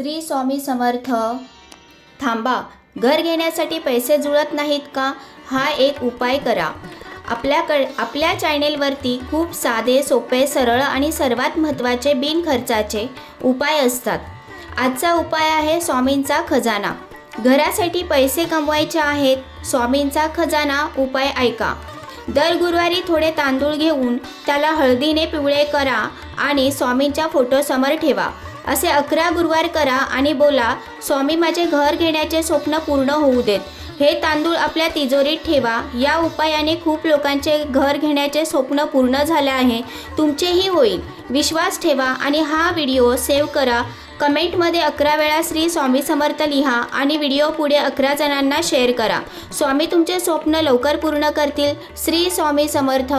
श्री स्वामी समर्थ. थांबा, घर घेण्यासाठी पैसे जुळत नाहीत का? हा एक उपाय करा. आपल्या चॅनेलवरती खूप साधे, सोपे, सरळ आणि सर्वात महत्त्वाचे बिनखर्चाचे उपाय असतात. आजचा उपाय आहे स्वामींचा खजाना. घरासाठी पैसे कमवायचे आहेत, स्वामींचा खजाना उपाय ऐका. दर गुरुवारी थोडे तांदूळ घेऊन त्याला हळदीने पिवळे करा आणि स्वामींच्या फोटोसमोर ठेवा. असे 11 गुरुवार करा आणि बोला, स्वामी माझे घर घेण्याचे स्वप्न पूर्ण होऊ देत. हे तांदूळ आपल्या तिजोरीत ठेवा. या उपायाने खूप लोकांचे घर घेण्याचे स्वप्न पूर्ण झाले आहे. तुमचेही होईल. विश्वास ठेवा आणि हा व्हिडिओ सेव्ह करा. कमेंटमध्ये 11 वेळा श्री स्वामी समर्थ लिहा आणि व्हिडिओ पुढे 11 जणांना शेअर करा. स्वामी तुमचे स्वप्न लवकर पूर्ण करतील. श्री स्वामी समर्थ.